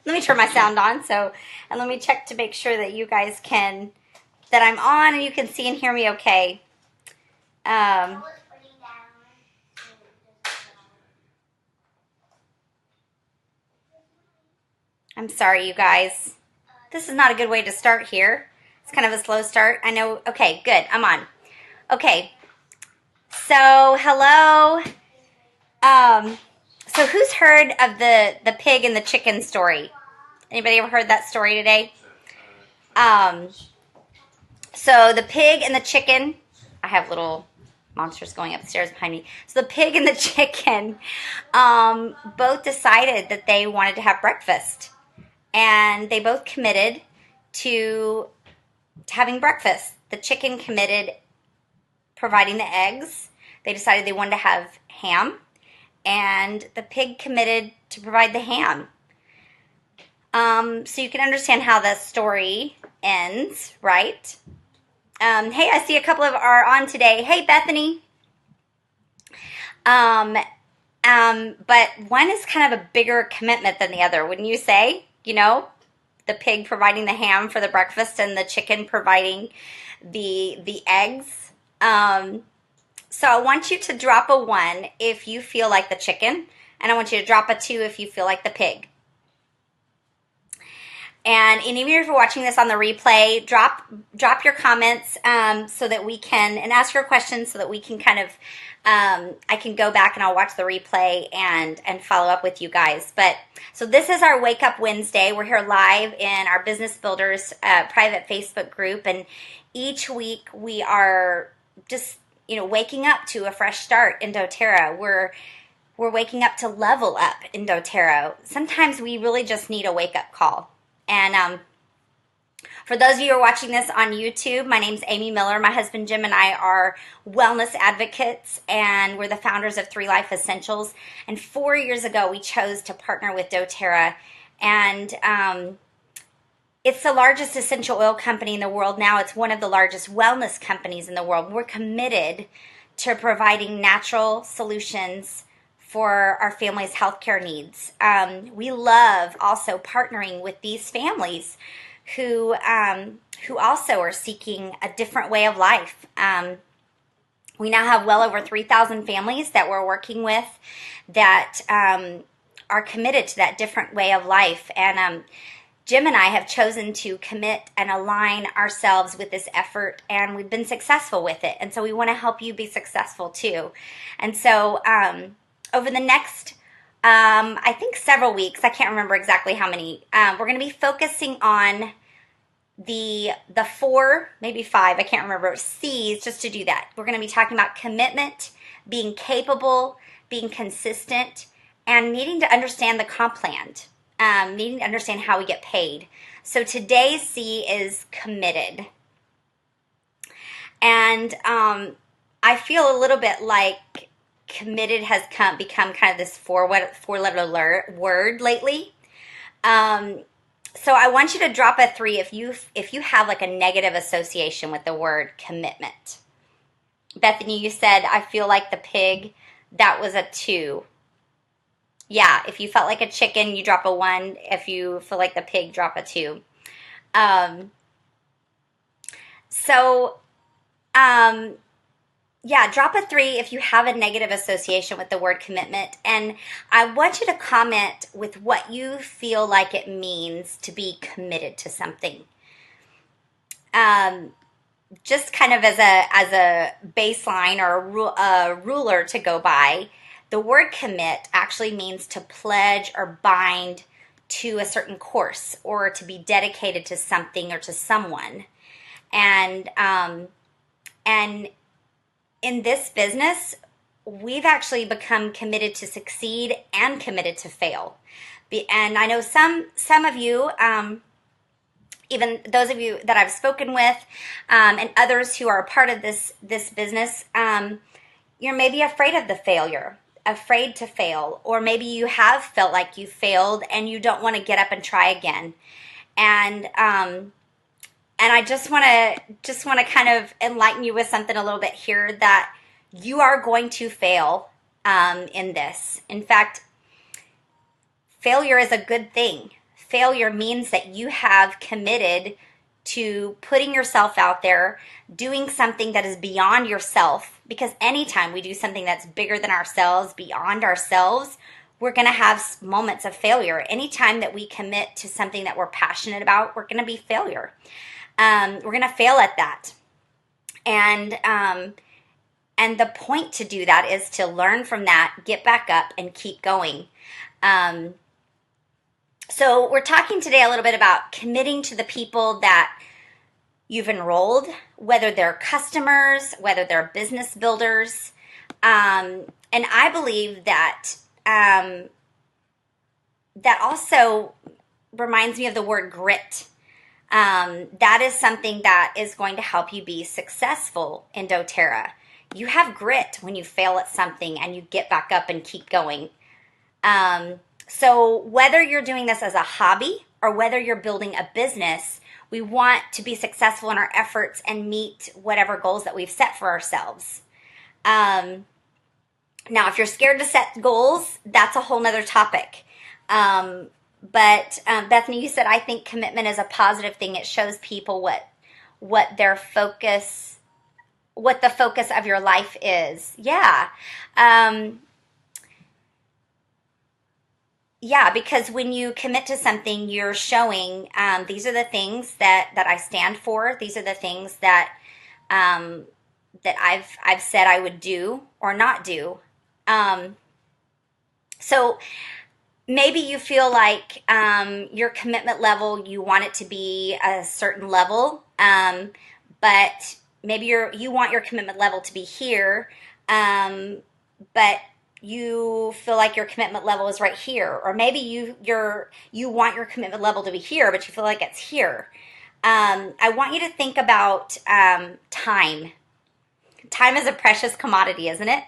let me turn my sound on. And let me check to make sure that you guys that I'm on and you can see and hear me okay. I'm sorry, you guys. This is not a good way to start here. It's kind of a slow start. I know. Okay, good. I'm on. Okay. So, hello. So who's heard of the pig and the chicken story? Anybody ever heard that story today? So the pig and the chicken, I have little monsters going upstairs behind me. So the pig and the chicken both decided that they wanted to have breakfast. And they both committed to having breakfast. The chicken committed providing the eggs. They decided they wanted to have ham. And the pig committed to provide the ham. So you can understand how the story ends, right? Hey, I see a couple of are on today. Hey, Bethany. But one is kind of a bigger commitment than the other, wouldn't you say? You know, the pig providing the ham for the breakfast and the chicken providing the eggs. So I want you to drop a 1 if you feel like the chicken, and I want you to drop a 2 if you feel like the pig. And even if you're watching this on the replay, drop your comments so that we can, and ask your questions so that we can kind of, I can go back and I'll watch the replay and follow up with you guys. But so this is our Wake Up Wednesday. We're here live in our Business Builders private Facebook group, and each week we are just waking up to a fresh start in doTERRA. We're waking up to level up in doTERRA. Sometimes we really just need a wake up call. And for those of you who are watching this on YouTube, my name's Amy Miller. My husband Jim and I are wellness advocates, and we're the founders of 3 Life Essentials. And 4 years ago, we chose to partner with doTERRA. And it's the largest essential oil company in the world now. It's one of the largest wellness companies in the world. We're committed to providing natural solutions for our family's healthcare needs. We love also partnering with these families who also are seeking a different way of life. We now have well over 3,000 families that we're working with that are committed to that different way of life. And Jim and I have chosen to commit and align ourselves with this effort, and we've been successful with it. And so we want to help you be successful too. And so over the next, I think several weeks, I can't remember exactly how many, we're going to be focusing on the 4, maybe 5, I can't remember, C's, just to do that. We're going to be talking about commitment, being capable, being consistent, and needing to understand the comp plan, needing to understand how we get paid. So today's C is committed. And I feel a little bit like committed has become kind of this four-letter word lately. So I want you to drop a 3 if you have like a negative association with the word commitment. Bethany, you said, I feel like the pig. That was a 2. Yeah, if you felt like a chicken, you drop a 1. If you feel like the pig, drop a 2. Yeah, drop a 3 if you have a negative association with the word commitment. And I want you to comment with what you feel like it means to be committed to something. Just kind of as a baseline or a ruler to go by, the word commit actually means to pledge or bind to a certain course or to be dedicated to something or to someone. And in this business, we've actually become committed to succeed and committed to fail. And I know some of you, even those of you that I've spoken with, and others who are a part of this business, you're maybe afraid of the failure, afraid to fail, or maybe you have felt like you failed and you don't want to get up and try again. And I just want to kind of enlighten you with something a little bit here, that you are going to fail in this. In fact, failure is a good thing. failure means that you have committed to putting yourself out there, doing something that is beyond yourself. Because anytime we do something that's bigger than ourselves, beyond ourselves, we're going to have moments of failure. Anytime that we commit to something that we're passionate about, we're going to be failure. We're going to fail at that. And the point to do that is to learn from that, get back up, and keep going. So we're talking today a little bit about committing to the people that you've enrolled, whether they're customers, whether they're business builders. And I believe that that also reminds me of the word grit. That is something that is going to help you be successful in doTERRA. You have grit when you fail at something and you get back up and keep going. So whether you're doing this as a hobby or whether you're building a business, we want to be successful in our efforts and meet whatever goals that we've set for ourselves. Now, if you're scared to set goals, that's a whole nother topic. But Bethany, you said, I think commitment is a positive thing. It shows people what the focus of your life is. Yeah. Yeah, because when you commit to something, you're showing these are the things that I stand for. These are the things that I've said I would do or not do. So maybe you feel like your commitment level, you want it to be a certain level, but maybe you want your commitment level to be here, but you feel like your commitment level is right here. Or maybe you want your commitment level to be here, but you feel like it's here. I want you to think about time. Time is a precious commodity, isn't it?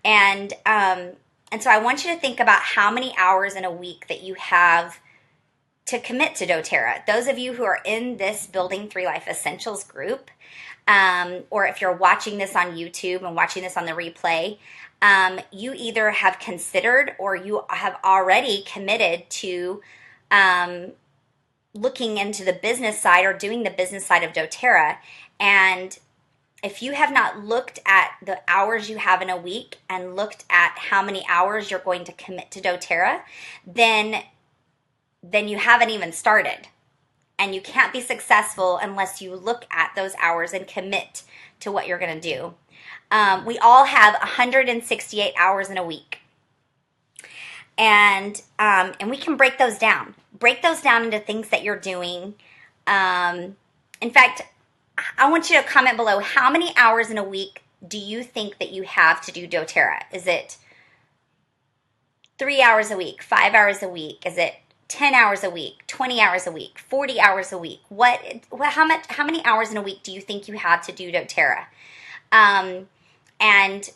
And so I want you to think about how many hours in a week that you have to commit to doTERRA. Those of you who are in this Building 3 Life Essentials group, or if you're watching this on YouTube and watching this on the replay, you either have considered or you have already committed to looking into the business side or doing the business side of doTERRA. And if you have not looked at the hours you have in a week and looked at how many hours you're going to commit to doTERRA, then you haven't even started. And you can't be successful unless you look at those hours and commit to what you're going to do. We all have 168 hours in a week. And we can break those down. Break those down into things that you're doing. In fact, I want you to comment below, how many hours in a week do you think that you have to do doTERRA? Is it 3 hours a week, 5 hours a week? Is it 10 hours a week, 20 hours a week, 40 hours a week? How many hours in a week do you think you have to do doTERRA? And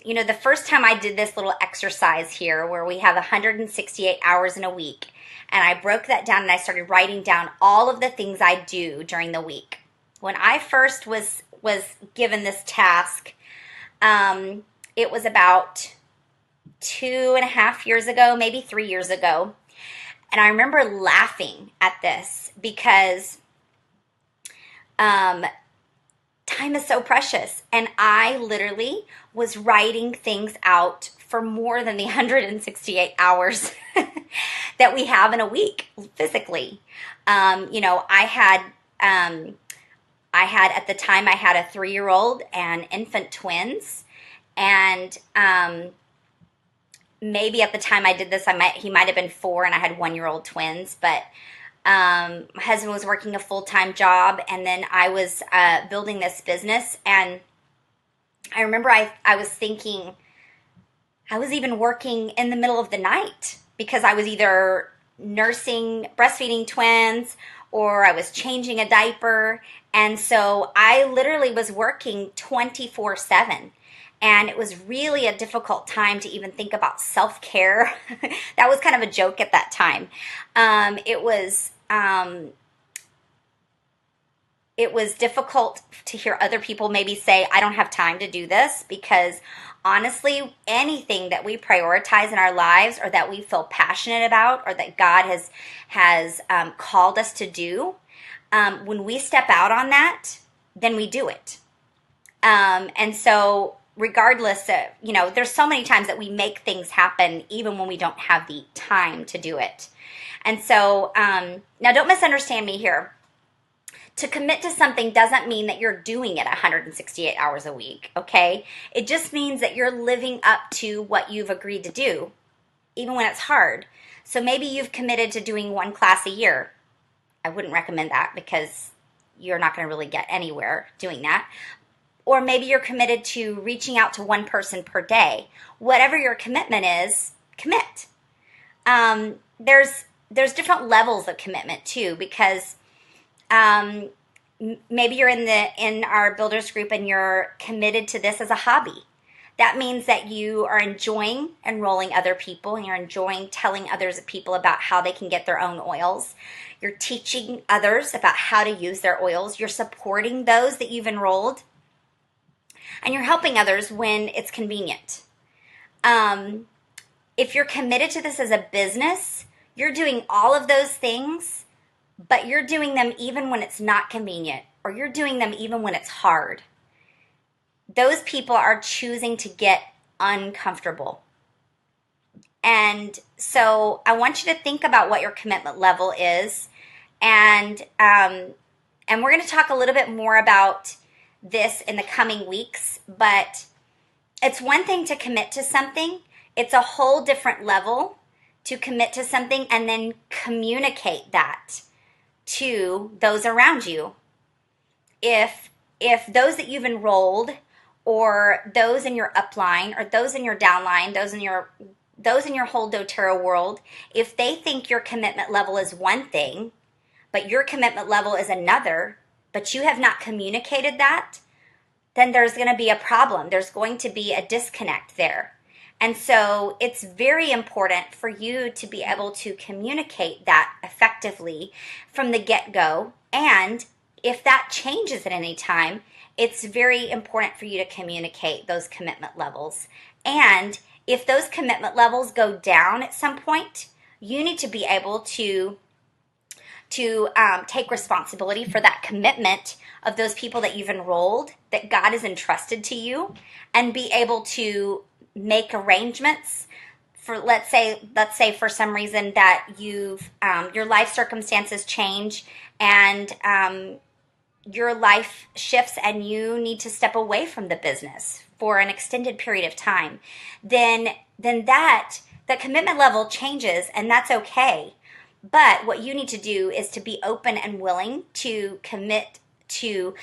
you know, the first time I did this little exercise here where we have 168 hours in a week, and I broke that down and I started writing down all of the things I do during the week. When I first was given this task, it was about 2.5 years ago, maybe 3 years ago. And I remember laughing at this because time is so precious. And I literally was writing things out for more than the 168 hours that we have in a week physically. You know, I had at the time, I had a 3-year-old and infant twins. And maybe at the time I did this, he might have been 4 and I had 1-year-old twins. But my husband was working a full-time job, and then I was building this business. And I remember I was thinking, I was even working in the middle of the night because I was either breastfeeding twins, or I was changing a diaper. And so I literally was working 24/7. And it was really a difficult time to even think about self-care. That was kind of a joke at that time. It was difficult to hear other people maybe say, I don't have time to do this, because honestly, anything that we prioritize in our lives or that we feel passionate about or that God has called us to do, when we step out on that, then we do it. And so regardless of, there's so many times that we make things happen even when we don't have the time to do it. And so now don't misunderstand me here. To commit to something doesn't mean that you're doing it 168 hours a week, okay? It just means that you're living up to what you've agreed to do, even when it's hard. So maybe you've committed to doing one class a year. I wouldn't recommend that because you're not going to really get anywhere doing that. Or maybe you're committed to reaching out to one person per day. Whatever your commitment is, commit. There's different levels of commitment too, because maybe you're in our builders group and you're committed to this as a hobby. That means that you are enjoying enrolling other people and you're enjoying telling others people about how they can get their own oils. You're teaching others about how to use their oils. You're supporting those that you've enrolled. And you're helping others when it's convenient. If you're committed to this as a business, you're doing all of those things, but you're doing them even when it's not convenient, or you're doing them even when it's hard. Those people are choosing to get uncomfortable. And so I want you to think about what your commitment level is. And we're going to talk a little bit more about this in the coming weeks, but it's one thing to commit to something. It's a whole different level to commit to something and then communicate that to those around you. If those that you've enrolled or those in your upline or those in your downline, those in your whole doTERRA world, if they think your commitment level is one thing, but your commitment level is another, but you have not communicated that, then there's going to be a problem. There's going to be a disconnect there. And so it's very important for you to be able to communicate that effectively from the get-go. And if that changes at any time, it's very important for you to communicate those commitment levels. And if those commitment levels go down at some point, you need to be able to take responsibility for that commitment of those people that you've enrolled, that God has entrusted to you, and be able to make arrangements for, let's say for some reason that you've your life circumstances change and your life shifts and you need to step away from the business for an extended period of time, then that commitment level changes, and that's okay. But what you need to do is to be open and willing to commit to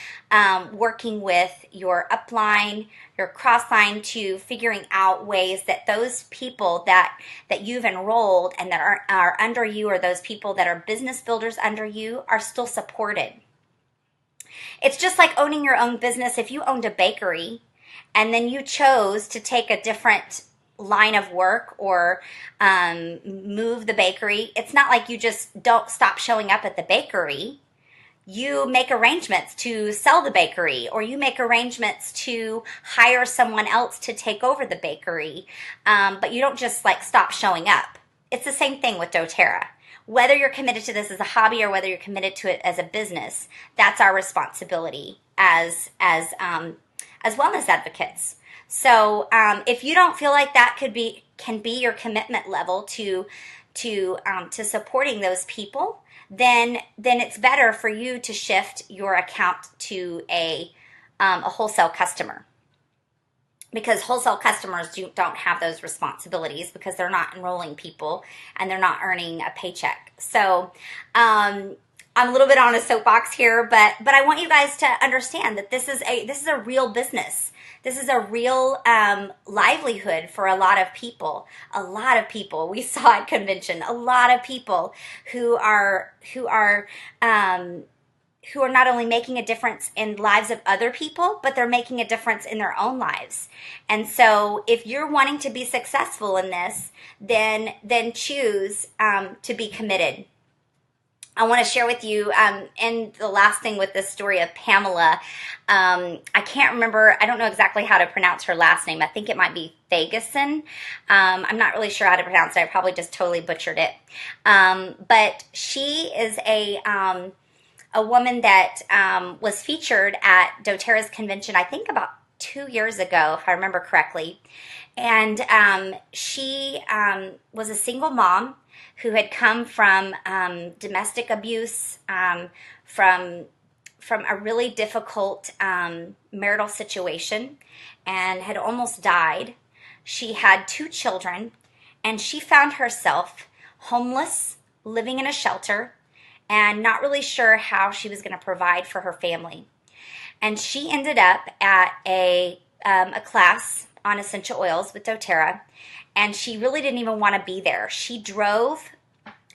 working with your upline, your crossline, to figuring out ways that those people that you've enrolled and that are under you, or those people that are business builders under you, are still supported. It's just like owning your own business. If you owned a bakery and then you chose to take a different line of work or move the bakery, it's not like you just don't stop showing up at the bakery. You make arrangements to sell the bakery, or you make arrangements to hire someone else to take over the bakery, but you don't just stop showing up. It's the same thing with doTERRA. Whether you're committed to this as a hobby or whether you're committed to it as a business, that's our responsibility as wellness advocates. So if you don't feel like that can be your commitment level to supporting those people, then it's better for you to shift your account to a wholesale customer, because wholesale customers don't have those responsibilities because they're not enrolling people and they're not earning a paycheck. So I'm a little bit on a soapbox here, but I want you guys to understand that this is a real business. This is a real livelihood for a lot of people. A lot of people we saw at convention. A lot of people who are not only making a difference in lives of other people, but they're making a difference in their own lives. And so, if you're wanting to be successful in this, then choose to be committed. I want to share with you, and the last thing with this story of Pamela, I can't remember, I don't know exactly how to pronounce her last name. I think it might be Fageson. I'm not really sure how to pronounce it. I probably just totally butchered it. But she is a woman that was featured at doTERRA's convention, I think about 2 years ago, if I remember correctly. And she was a single mom who had come from domestic abuse, from a really difficult marital situation, and had almost died. She had 2 children, and she found herself homeless, living in a shelter, and not really sure how she was going to provide for her family. And she ended up at a class on essential oils with doTERRA, and she really didn't even want to be there. She drove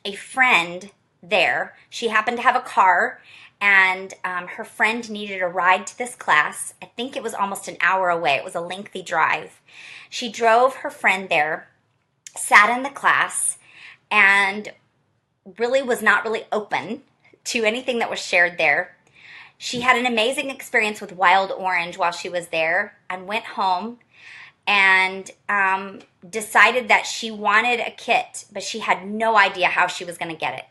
a friend there. She happened to have a car, and her friend needed a ride to this class. I think it was almost an hour away. It was a lengthy drive. She drove her friend there, sat in the class, and really was not really open to anything that was shared there. She had an amazing experience with wild orange while she was there, and went home and decided that she wanted a kit, but she had no idea how she was going to get it.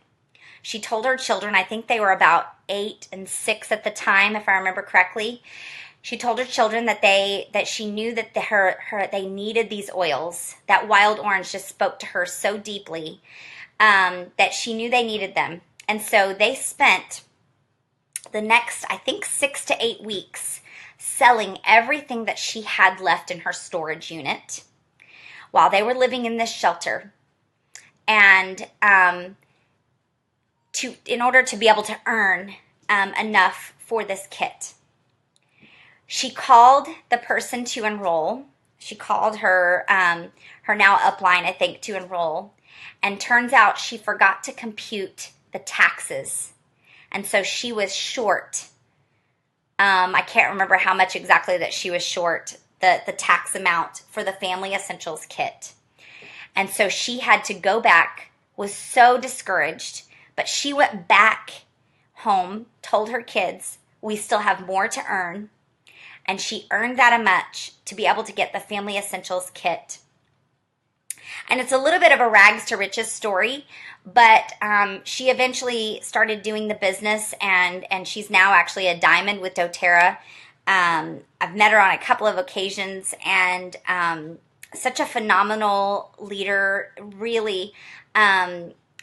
She told her children, I think they were about 8 and 6 at the time, if I remember correctly. She told her children that she knew that they needed these oils. That wild orange just spoke to her so deeply, that she knew they needed them. And so they spent the next, I think, 6 to 8 weeks selling everything that she had left in her storage unit while they were living in this shelter, and in order to be able to earn enough for this kit. She called the person to enroll. She called her now upline, I think, to enroll, and turns out she forgot to compute the taxes, and so she was short. I can't remember how much exactly that she was short, the tax amount for the Family Essentials kit. And so she had to go back, was so discouraged, but she went back home, told her kids, we still have more to earn. And she earned that much to be able to get the Family Essentials kit. And it's a little bit of a rags to riches story, but she eventually started doing the business, and she's now actually a diamond with doTERRA. I've met her on a couple of occasions, and such a phenomenal leader, really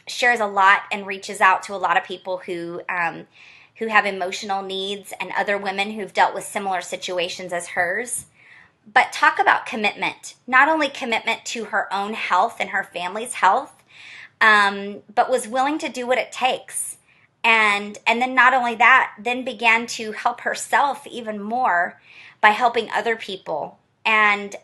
shares a lot and reaches out to a lot of people who have emotional needs, and other women who've dealt with similar situations as hers. But talk about commitment. Not only commitment to her own health and her family's health, but was willing to do what it takes. And then not only that, then began to help herself even more by helping other people. And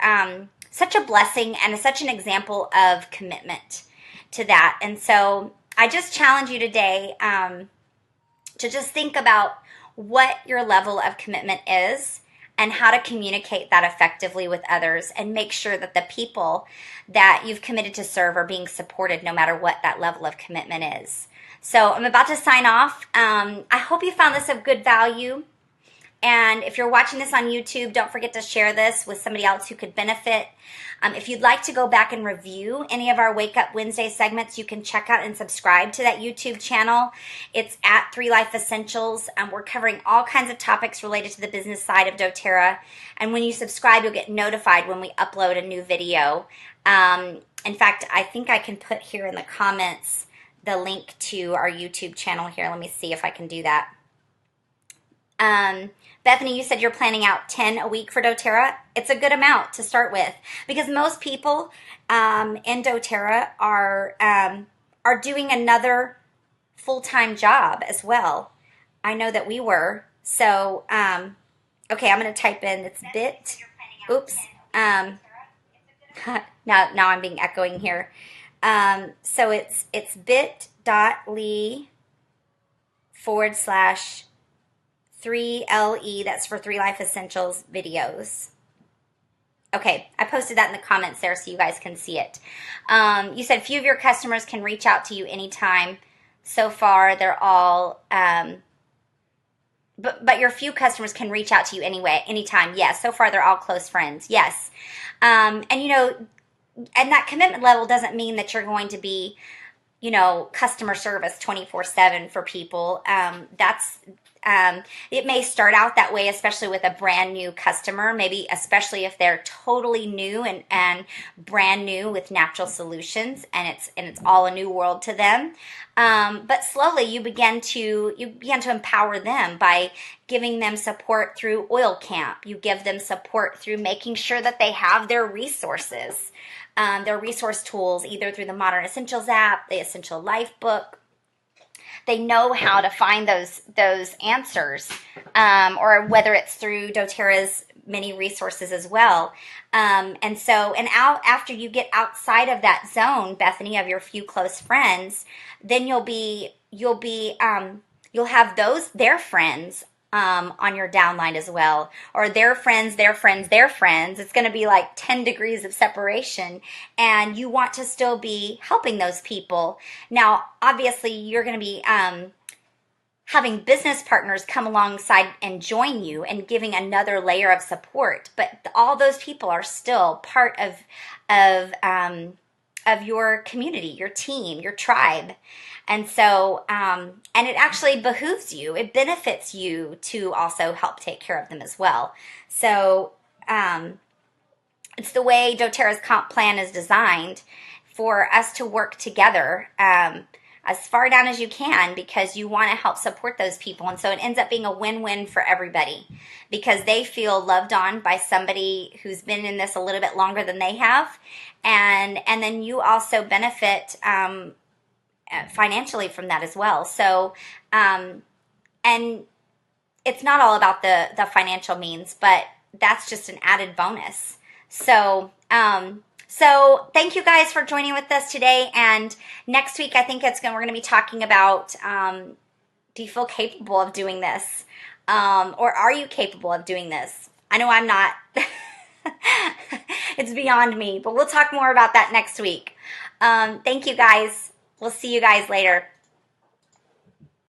such a blessing and such an example of commitment to that. And so I just challenge you today to just think about what your level of commitment is, and how to communicate that effectively with others, and make sure that the people that you've committed to serve are being supported no matter what that level of commitment is. So I'm about to sign off. I hope you found this of good value. And if you're watching this on YouTube, don't forget to share this with somebody else who could benefit. If you'd like to go back and review any of our Wake Up Wednesday segments, you can check out and subscribe to that YouTube channel. It's at 3 Life Essentials. We're covering all kinds of topics related to the business side of doTERRA. And when you subscribe, you'll get notified when we upload a new video. In fact, I think I can put here in the comments the link to our YouTube channel here. Let me see if I can do that. Bethany, you said you're planning out 10 a week for doTERRA. It's a good amount to start with, because most people in doTERRA are doing another full-time job as well. I know that we were. So, okay, I'm going to type in, it's bit. Oops. Now I'm being echoing here. So it's bit.ly/3LE, that's for 3 Life Essentials videos. Okay, I posted that in the comments there so you guys can see it. You said few of your customers can reach out to you anytime. so far they're all but your few customers can reach out to you anyway, anytime. Yes, so far they're all close friends. Yes. And and that commitment level doesn't mean that you're going to be, customer service 24/7 for people. It may start out that way, especially with a brand new customer, maybe especially if they're totally new and brand new with natural solutions, and it's all a new world to them. But slowly you begin to empower them by giving them support through Oil Camp. You give them support through making sure that they have their resources, their resource tools, either through the Modern Essentials app, the Essential Life book. They know how to find those answers, or whether it's through doTERRA's many resources as well. After you get outside of that zone, Bethany, of your few close friends, then you'll have their friends on your downline as well, or their friends, their friends, their friends. It's going to be like 10 degrees of separation, and you want to still be helping those people. Now, obviously, you're going to be having business partners come alongside and join you and giving another layer of support, but all those people are still part of your community, your team, your tribe. And so, and it actually behooves you, it benefits you to also help take care of them as well. So, it's the way doTERRA's comp plan is designed for us to work together, as far down as you can, because you want to help support those people. And so it ends up being a win-win for everybody, because they feel loved on by somebody who's been in this a little bit longer than they have. And then you also benefit financially from that as well. So, and it's not all about the financial means, but that's just an added bonus. So, so thank you guys for joining with us today. And next week, I think we're going to be talking about, do you feel capable of doing this? Or are you capable of doing this? I know I'm not. It's beyond me, but we'll talk more about that next week. Thank you guys. We'll see you guys later.